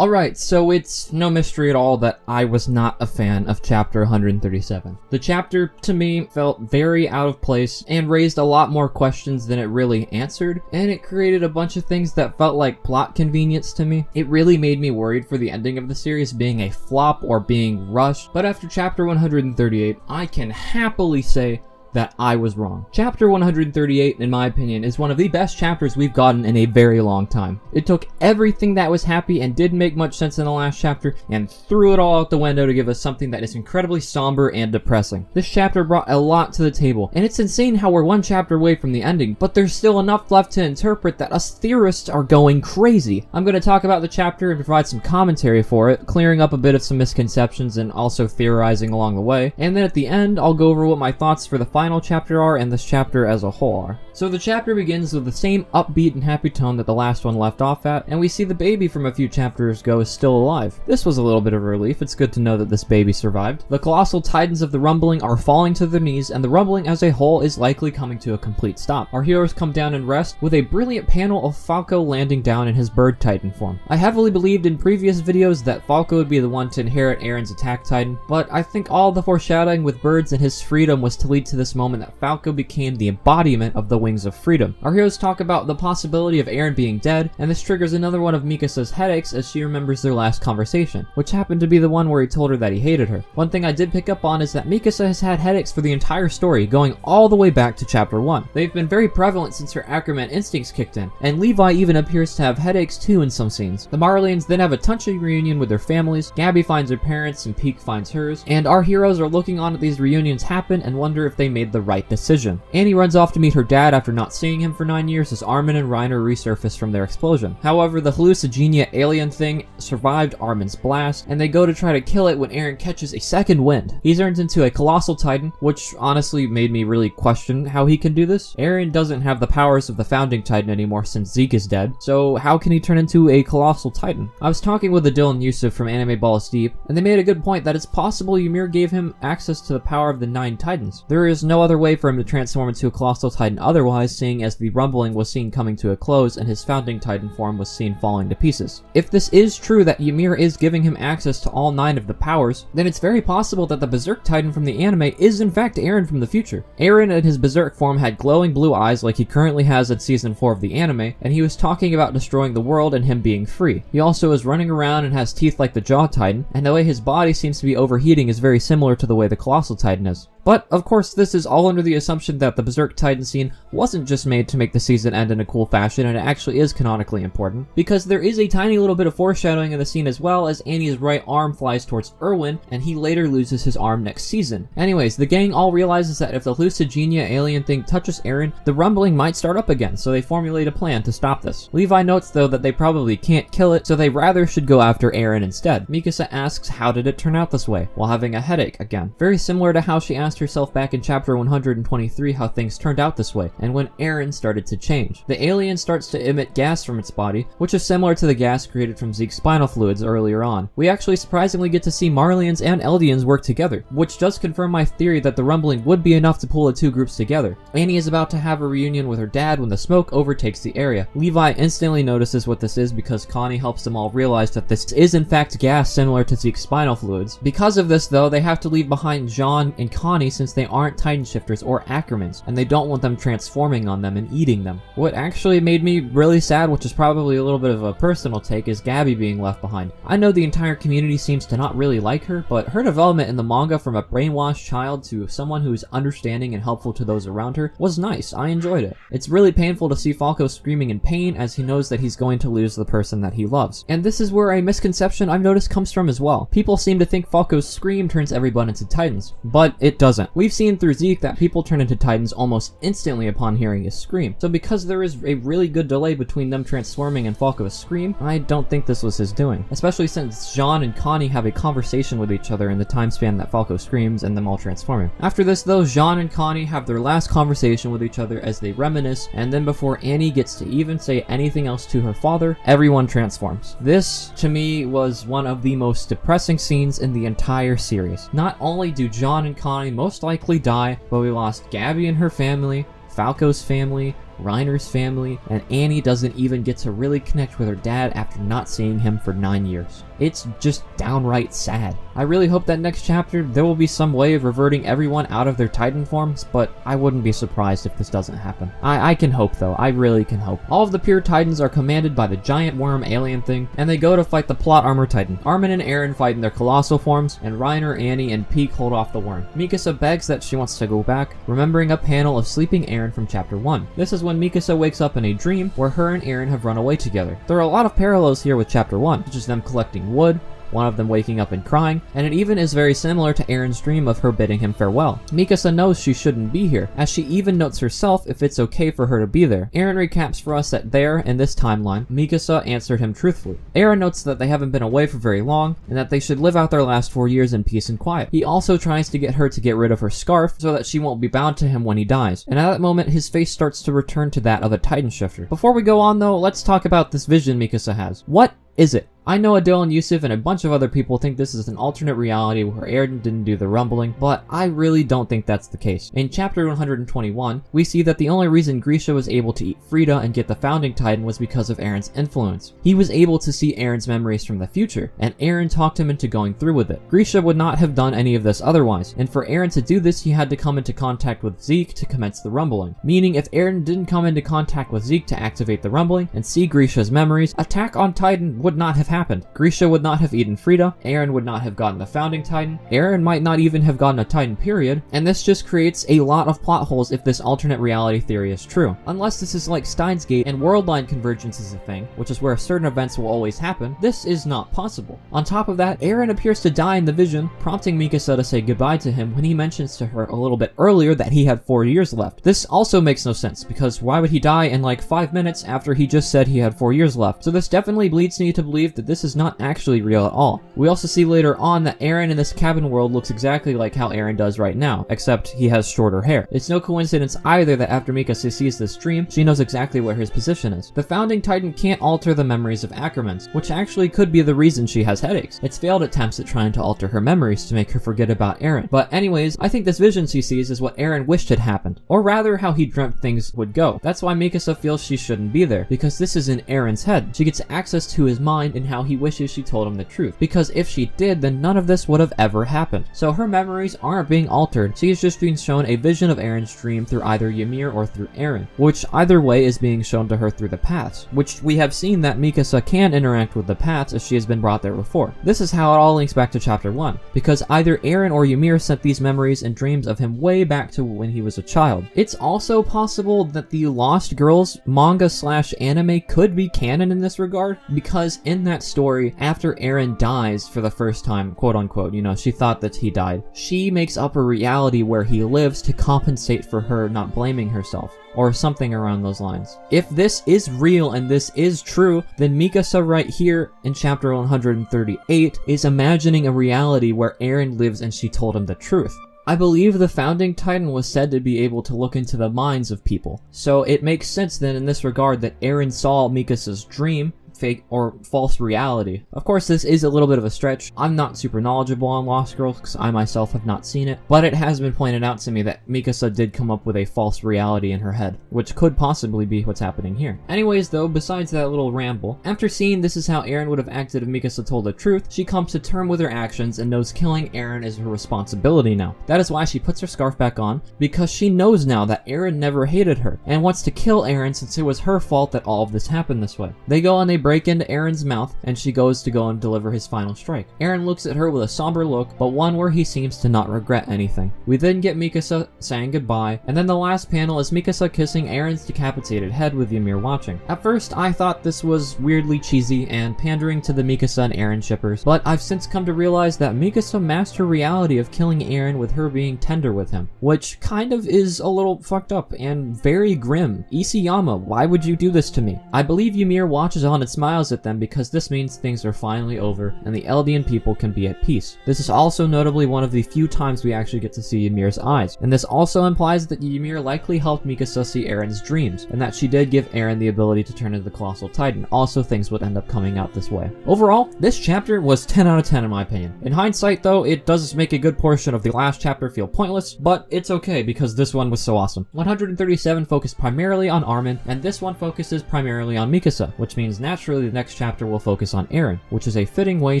Alright, so it's no mystery at all that I was not a fan of chapter 137. The chapter, to me, felt very out of place and raised a lot more questions than it really answered, and it created a bunch of things that felt like plot convenience to me. It really made me worried for the ending of the series being a flop or being rushed, but after chapter 138, I can happily say that I was wrong. Chapter 138, in my opinion, is one of the best chapters we've gotten in a very long time. It took everything that was happy and didn't make much sense in the last chapter and threw it all out the window to give us something that is incredibly somber and depressing. This chapter brought a lot to the table, and it's insane how we're one chapter away from the ending, but there's still enough left to interpret that us theorists are going crazy. I'm going to talk about the chapter and provide some commentary for it, clearing up a bit of some misconceptions and also theorizing along the way, and then at the end, I'll go over what my thoughts for the final chapter are and this chapter as a whole are. So the chapter begins with the same upbeat and happy tone that the last one left off at, and we see the baby from a few chapters ago is still alive. This was a little bit of a relief. It's good to know that this baby survived. The colossal titans of the rumbling are falling to their knees, and the rumbling as a whole is likely coming to a complete stop. Our heroes come down and rest with a brilliant panel of Falco landing down in his bird titan form. I heavily believed in previous videos that Falco would be the one to inherit Eren's attack titan, but I think all the foreshadowing with birds and his freedom was to lead to this moment that Falco became the embodiment of the wings of freedom. Our heroes talk about the possibility of Eren being dead, and this triggers another one of Mikasa's headaches as she remembers their last conversation, which happened to be the one where he told her that he hated her. One thing I did pick up on is that Mikasa has had headaches for the entire story, going all the way back to chapter 1. They've been very prevalent since her Ackerman instincts kicked in, and Levi even appears to have headaches too in some scenes. The Marleyans then have a touching reunion with their families, Gabby finds her parents and Peak finds hers, and our heroes are looking on at these reunions happen and wonder if they made the right decision. Annie runs off to meet her dad after not seeing him for 9 years as Armin and Reiner resurface from their explosion. However, the hallucigenia alien thing survived Armin's blast, and they go to try to kill it when Eren catches a second wind. He turns into a colossal titan, which honestly made me really question how he can do this. Eren doesn't have the powers of the founding titan anymore since Zeke is dead, so how can he turn into a colossal titan? I was talking with Adil and Yusuf from Anime Balls Deep, and they made a good point that it's possible Ymir gave him access to the power of the 9 titans. There is no other way for him to transform into a colossal titan otherwise, seeing as the rumbling was seen coming to a close and his founding titan form was seen falling to pieces. If this is true that Ymir is giving him access to all 9 of the powers, then it's very possible that the Berserk titan from the anime is in fact Eren from the future. Eren in his Berserk form had glowing blue eyes like he currently has in season 4 of the anime, and he was talking about destroying the world and him being free. He also is running around and has teeth like the Jaw Titan, and the way his body seems to be overheating is very similar to the way the Colossal Titan is. But, of course, this is all under the assumption that the Berserk Titan scene wasn't just made to make the season end in a cool fashion, and it actually is canonically important, because there is a tiny little bit of foreshadowing in the scene as well, as Annie's right arm flies towards Erwin, and he later loses his arm next season. Anyways, the gang all realizes that if the hallucigenia alien thing touches Eren, the rumbling might start up again, so they formulate a plan to stop this. Levi notes, though, that they probably can't kill it, so they rather should go after Eren instead. Mikasa asks how did it turn out this way, while having a headache again. Very similar to how she asked herself back in chapter 123 how things turned out this way, and when Eren started to change. The alien starts to emit gas from its body, which is similar to the gas created from Zeke's spinal fluids earlier on. We actually surprisingly get to see Marleyans and Eldians work together, which does confirm my theory that the rumbling would be enough to pull the two groups together. Annie is about to have a reunion with her dad when the smoke overtakes the area. Levi instantly notices what this is because Connie helps them all realize that this is in fact gas similar to Zeke's spinal fluids. Because of this though, they have to leave behind Jean and Connie since they aren't Titan Shifters or Ackermans, and they don't want them transforming on them and eating them. What actually made me really sad, which is probably a little bit of a personal take, is Gabby being left behind. I know the entire community seems to not really like her, but her development in the manga from a brainwashed child to someone who's understanding and helpful to those around her was nice. I enjoyed it. It's really painful to see Falco screaming in pain as he knows that he's going to lose the person that he loves. And this is where a misconception I've noticed comes from as well. People seem to think Falco's scream turns everyone into Titans, but it doesn't. We've seen through Zeke that people turn into Titans almost instantly upon hearing his scream. So because there is a really good delay between them transforming and Falco's scream, I don't think this was his doing. Especially since Jean and Connie have a conversation with each other in the time span that Falco screams and them all transforming. After this though, Jean and Connie have their last conversation with each other as they reminisce, and then before Annie gets to even say anything else to her father, everyone transforms. This, to me, was one of the most depressing scenes in the entire series. Not only do Jean and Connie most likely die, but we lost Gabby and her family, Falco's family, Reiner's family, and Annie doesn't even get to really connect with her dad after not seeing him for 9 years. It's just downright sad. I really hope that next chapter there will be some way of reverting everyone out of their Titan forms, but I wouldn't be surprised if this doesn't happen. I can hope though, I really can hope. All of the pure Titans are commanded by the giant worm alien thing, and they go to fight the plot armor Titan. Armin and Eren fight in their Colossal forms, and Reiner, Annie, and Peak hold off the worm. Mikasa begs that she wants to go back, remembering a panel of sleeping Eren from chapter 1. This is when Mikasa wakes up in a dream where her and Eren have run away together. There are a lot of parallels here with chapter 1, such as them collecting wood, one of them waking up and crying, and it even is very similar to Eren's dream of her bidding him farewell. Mikasa knows she shouldn't be here, as she even notes herself if it's okay for her to be there. Eren recaps for us that there, in this timeline, Mikasa answered him truthfully. Eren notes that they haven't been away for very long, and that they should live out their last 4 years in peace and quiet. He also tries to get her to get rid of her scarf, so that she won't be bound to him when he dies, and at that moment his face starts to return to that of a Titan shifter. Before we go on though, let's talk about this vision Mikasa has. What is it? I know Adil and Yusuf and a bunch of other people think this is an alternate reality where Eren didn't do the rumbling, but I really don't think that's the case. In chapter 121, we see that the only reason Grisha was able to eat Frida and get the Founding Titan was because of Eren's influence. He was able to see Eren's memories from the future, and Eren talked him into going through with it. Grisha would not have done any of this otherwise, and for Eren to do this he had to come into contact with Zeke to commence the rumbling. Meaning if Eren didn't come into contact with Zeke to activate the rumbling and see Grisha's memories, Attack on Titan would not have happened. Grisha would not have eaten Frida, Eren would not have gotten the Founding Titan, Eren might not even have gotten a Titan period, and this just creates a lot of plot holes if this alternate reality theory is true. Unless this is like Steins Gate and world line convergence is a thing, which is where certain events will always happen, this is not possible. On top of that, Eren appears to die in the vision, prompting Mikasa to say goodbye to him when he mentions to her a little bit earlier that he had 4 years left. This also makes no sense, because why would he die in like 5 minutes after he just said he had 4 years left? So this definitely leads me to believe that this is not actually real at all. We also see later on that Eren in this cabin world looks exactly like how Eren does right now, except he has shorter hair. It's no coincidence either that after Mikasa sees this dream, she knows exactly where his position is. The Founding Titan can't alter the memories of Ackermans, which actually could be the reason she has headaches. It's failed attempts at trying to alter her memories to make her forget about Eren. But anyways, I think this vision she sees is what Eren wished had happened, or rather how he dreamt things would go. That's why Mikasa feels she shouldn't be there, because this is in Eren's head. She gets access to his mind and how he wishes she told him the truth, because if she did, then none of this would have ever happened. So her memories aren't being altered, she is just being shown a vision of Eren's dream through either Ymir or through Eren, which either way is being shown to her through the paths, which we have seen that Mikasa can interact with the paths as she has been brought there before. This is how it all links back to chapter 1, because either Eren or Ymir sent these memories and dreams of him way back to when he was a child. It's also possible that the Lost Girls manga/anime could be canon in this regard, because in that story, after Eren dies for the first time, quote unquote, you know, she thought that he died, she makes up a reality where he lives to compensate for her not blaming herself, or something around those lines. If this is real and this is true, then Mikasa right here in chapter 138 is imagining a reality where Eren lives and she told him the truth. I believe the Founding Titan was said to be able to look into the minds of people, so it makes sense then in this regard that Eren saw Mikasa's dream, fake or false reality. Of course, this is a little bit of a stretch. I'm not super knowledgeable on Lost Girls because I myself have not seen it, but it has been pointed out to me that Mikasa did come up with a false reality in her head, which could possibly be what's happening here. Anyways though, besides that little ramble, after seeing this is how Eren would have acted if Mikasa told the truth, she comes to terms with her actions and knows killing Eren is her responsibility now. That is why she puts her scarf back on, because she knows now that Eren never hated her, and wants to kill Eren since it was her fault that all of this happened this way. They go and they break into Eren's mouth, and she goes to go and deliver his final strike. Eren looks at her with a somber look, but one where he seems to not regret anything. We then get Mikasa saying goodbye, and then the last panel is Mikasa kissing Eren's decapitated head with Ymir watching. At first, I thought this was weirdly cheesy and pandering to the Mikasa and Eren shippers, but I've since come to realize that Mikasa mastered reality of killing Eren with her being tender with him, which kind of is a little fucked up and very grim. Isayama, why would you do this to me? I believe Ymir watches on and smiles smiles at them because this means things are finally over and the Eldian people can be at peace. This is also notably one of the few times we actually get to see Ymir's eyes, and this also implies that Ymir likely helped Mikasa see Eren's dreams, and that she did give Eren the ability to turn into the Colossal Titan. Also, things would end up coming out this way. Overall, this chapter was 10 out of 10 in my opinion. In hindsight though, it does make a good portion of the last chapter feel pointless, but it's okay because this one was so awesome. 137 focused primarily on Armin, and this one focuses primarily on Mikasa, which means naturally the next chapter will focus on Eren, which is a fitting way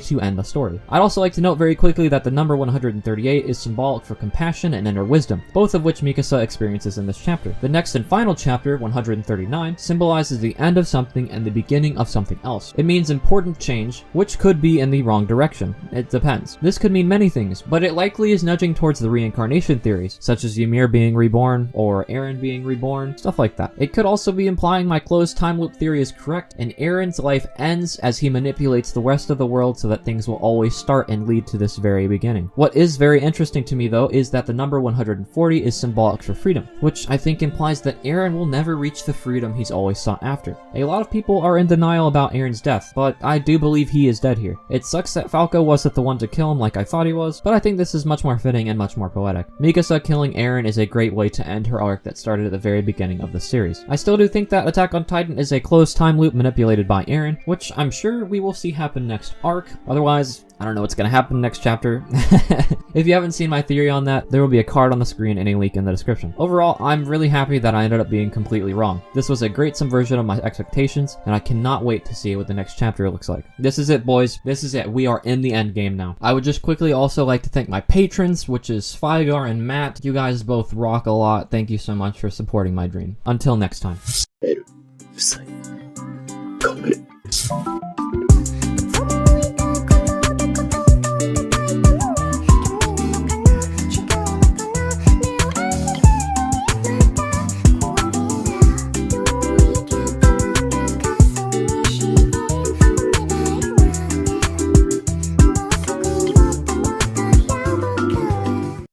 to end the story. I'd also like to note very quickly that the number 138 is symbolic for compassion and inner wisdom, both of which Mikasa experiences in this chapter. The next and final chapter, 139, symbolizes the end of something and the beginning of something else. It means important change, which could be in the wrong direction. It depends. This could mean many things, but it likely is nudging towards the reincarnation theories, such as Ymir being reborn, or Eren being reborn, stuff like that. It could also be implying my closed time loop theory is correct, and Eren's life ends as he manipulates the rest of the world so that things will always start and lead to this very beginning. What is very interesting to me though is that the number 140 is symbolic for freedom, which I think implies that Eren will never reach the freedom he's always sought after. A lot of people are in denial about Eren's death, but I do believe he is dead here. It sucks that Falco wasn't the one to kill him like I thought he was, but I think this is much more fitting and much more poetic. Mikasa killing Eren is a great way to end her arc that started at the very beginning of the series. I still do think that Attack on Titan is a closed time loop manipulated by Eren, which I'm sure we will see happen next arc. Otherwise, I don't know what's gonna happen next chapter. If you haven't seen my theory on that, there will be a card on the screen and a link in the description. Overall, I'm really happy that I ended up being completely wrong. This was a great subversion of my expectations, and I cannot wait to see what the next chapter looks like. This is it, boys. This is it. We are in the end game now. I would just quickly also like to thank my patrons, which is Svigar and Matt. You guys both rock a lot. Thank you so much for supporting my dream. Until next time.